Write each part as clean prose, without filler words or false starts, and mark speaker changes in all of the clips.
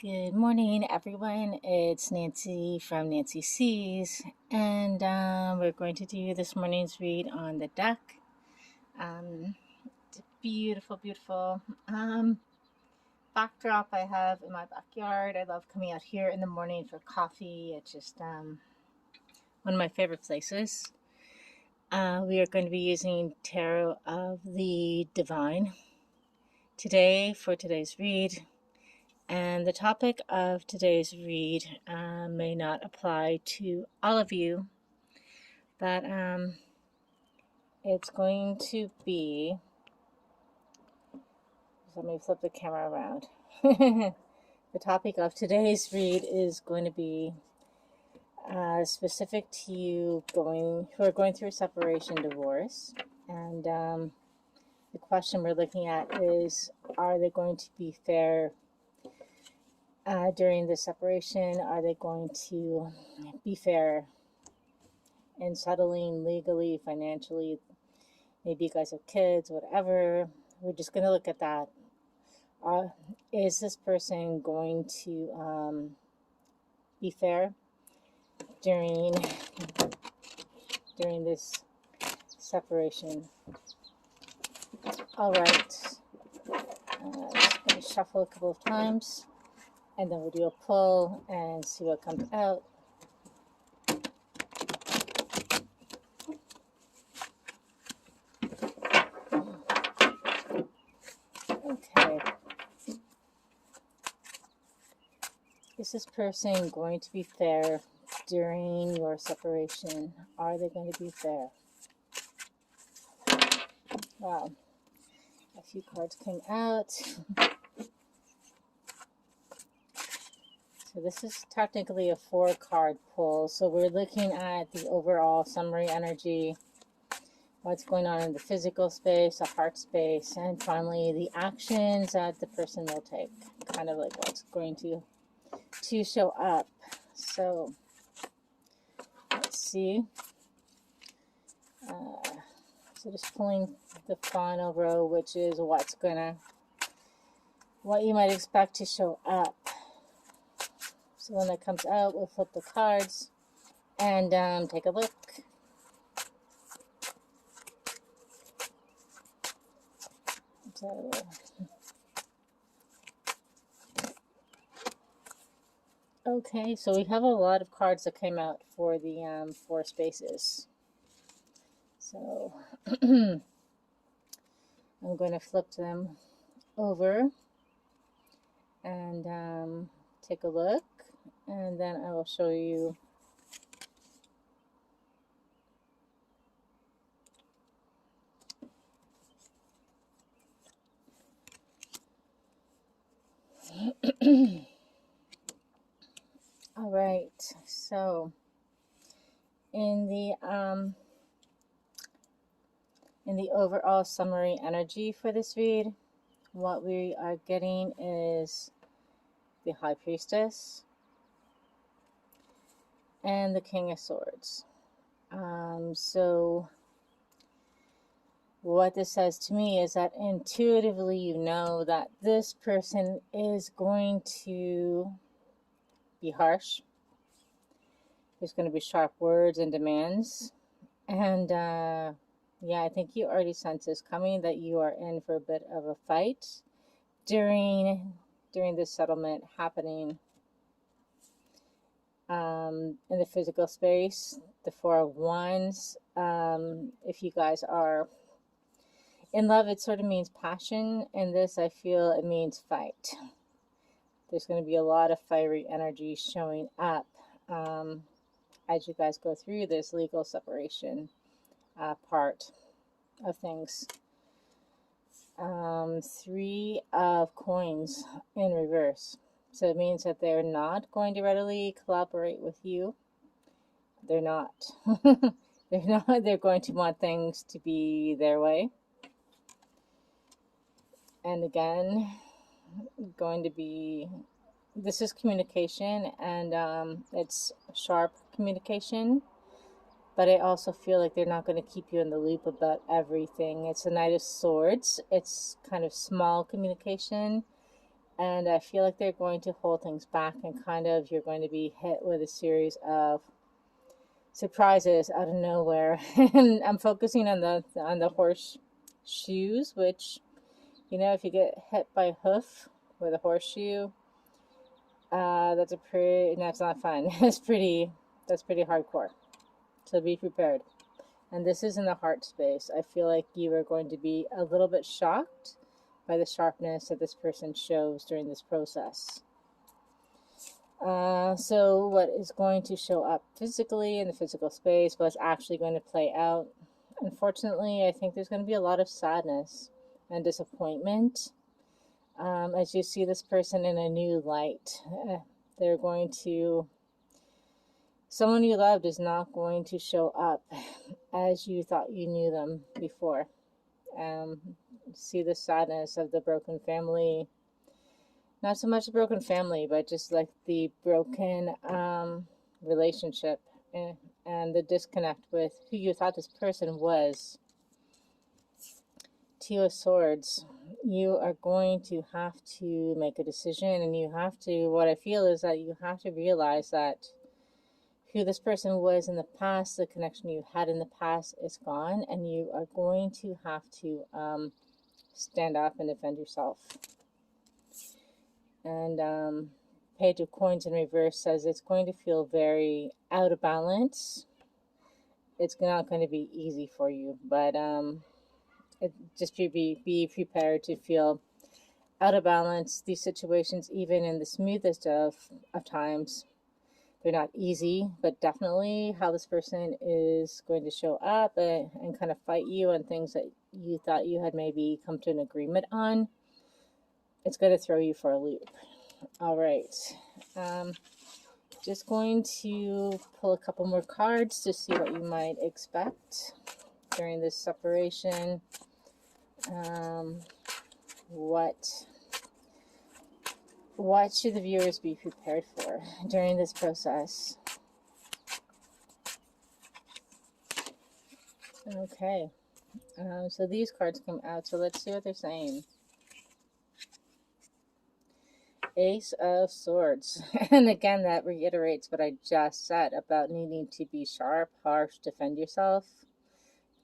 Speaker 1: Good morning, everyone. It's Nancy from nansisees, and we're going to do this morning's read on the deck. It's a beautiful, beautiful backdrop I have in my backyard. I love coming out here in the morning for coffee. It's just one of my favorite places. We are going to be using Tarot of the Divine today for today's read. And the topic of today's read may not apply to all of you, but it's going to be, let me flip the camera around. The topic of today's read is going to be specific to you who are going through separation, divorce. And the question we're looking at is, are they going to be fair during the separation? Are they going to be fair in settling legally, financially? Maybe you guys have kids, whatever. We're just going to look at that. Is this person going to be fair during this separation? All right. Just going to shuffle a couple of times, and then we'll do a pull and see what comes out. Okay. Is this person going to be fair during your separation? Are they going to be fair? Wow. A few cards came out. So this is technically a 4-card pull. So we're looking at the overall summary energy, what's going on in the physical space, the heart space, and finally the actions that the person will take, kind of like what's going to show up. So let's see. So just pulling the final row, which is what you might expect to show up. So when that comes out, we'll flip the cards and take a look. So, okay, so we have a lot of cards that came out for the 4 spaces. So I'm going to flip them over and take a look, and then I will show you all right, so in the overall summary energy for this read, what we are getting is the High Priestess and the King of Swords. So what this says to me is that intuitively you know that this person is going to be harsh. There's going to be sharp words and demands. And yeah, I think you already sense this coming, that you are in for a bit of a fight during this settlement happening. In the physical space, the 4 of Wands, if you guys are in love, it sort of means passion. In this, I feel it means fight. There's going to be a lot of fiery energy showing up as you guys go through this legal separation part of things. 3 of Coins in reverse. So it means that they're not going to readily collaborate with you. They're not. They're not. They're going to want things to be their way. And again, going to be, this is communication, and it's sharp communication, but I also feel like they're not going to keep you in the loop about everything. It's the Knight of Swords. It's kind of small communication, And I feel like they're going to hold things back, and kind of you're going to be hit with a series of surprises out of nowhere. And I'm focusing on the horseshoes, which, if you get hit by a hoof with a horseshoe, that's not fun. That's pretty hardcore. So be prepared. And this is in the heart space. I feel like you are going to be a little bit shocked by the sharpness that this person shows during this process. So what is going to show up physically in the physical space, what's actually going to play out? Unfortunately, I think there's going to be a lot of sadness and disappointment as you see this person in a new light. They're going to, someone you loved is not going to show up as you thought you knew them before. See the sadness of the broken family. Not so much the broken family, but just like the broken relationship and the disconnect with who you thought this person was. Two of Swords. You are going to have to make a decision, and you have to, what I feel is that you have to realize that who this person was in the past, the connection you had in the past is gone, and you are going to have to stand up and defend yourself. And Page of Coins in reverse says it's going to feel very out of balance. It's not going to be easy for you, but just be prepared to feel out of balance. These situations, even in the smoothest of times, they're not easy, but definitely how this person is going to show up and kind of fight you on things that you thought you had maybe come to an agreement on. It's going to throw you for a loop. All right. Just going to pull a couple more cards to see what you might expect during this separation. What should the viewers be prepared for during this process? Okay. So these cards come out. So let's see what they're saying. Ace of Swords. And again, that reiterates what I just said about needing to be sharp, harsh, defend yourself.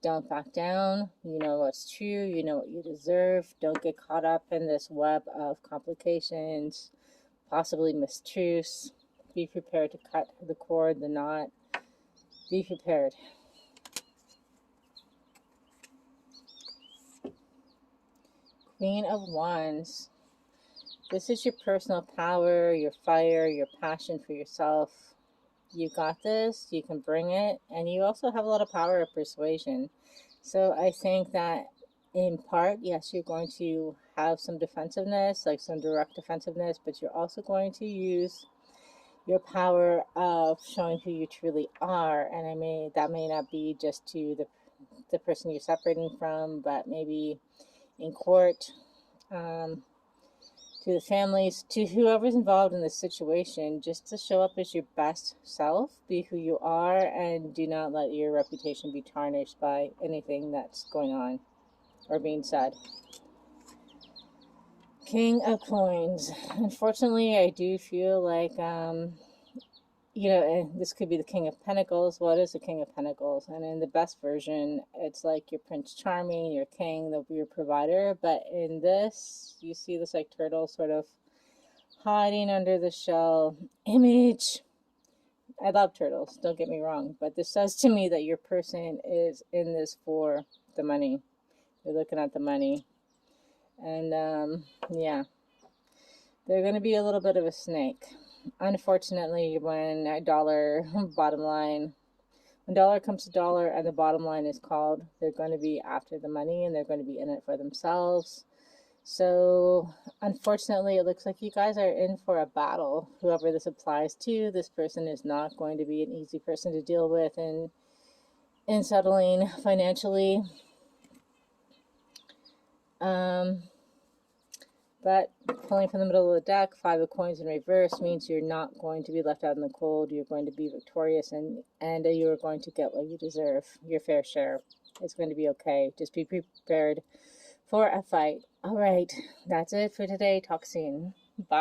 Speaker 1: Don't back down. You know what's true. You know what you deserve. Don't get caught up in this web of complications, possibly mistruths. Be prepared to cut the cord, the knot. Be prepared. Queen of Wands. This is your personal power, your fire, your passion for yourself. You got this, you can bring it, and you also have a lot of power of persuasion. So I think that in part, yes, you're going to have some defensiveness, like some direct defensiveness, but you're also going to use your power of showing who you truly are. And that may not be just to the person you're separating from, but maybe in court, to the families, to whoever's involved in the situation, just to show up as your best self, be who you are, and do not let your reputation be tarnished by anything that's going on or being said. King of Coins. Unfortunately, I do feel like, this could be the King of Pentacles. What is the King of Pentacles? And in the best version, it's like your Prince Charming, your king, your provider. But in this, you see this like turtle sort of hiding under the shell image. I love turtles, don't get me wrong. But this says to me that your person is in this for the money. They're looking at the money. And, yeah. They're going to be a little bit of a snake. Unfortunately, when dollar comes to dollar and the bottom line is called, they're going to be after the money and they're going to be in it for themselves. So unfortunately, it looks like you guys are in for a battle. Whoever this applies to, this person is not going to be an easy person to deal with in settling financially. But pulling from the middle of the deck, 5 of Coins in reverse means you're not going to be left out in the cold. You're going to be victorious, and you're going to get what you deserve, your fair share. It's going to be okay. Just be prepared for a fight. All right, that's it for today. Talk soon. Bye.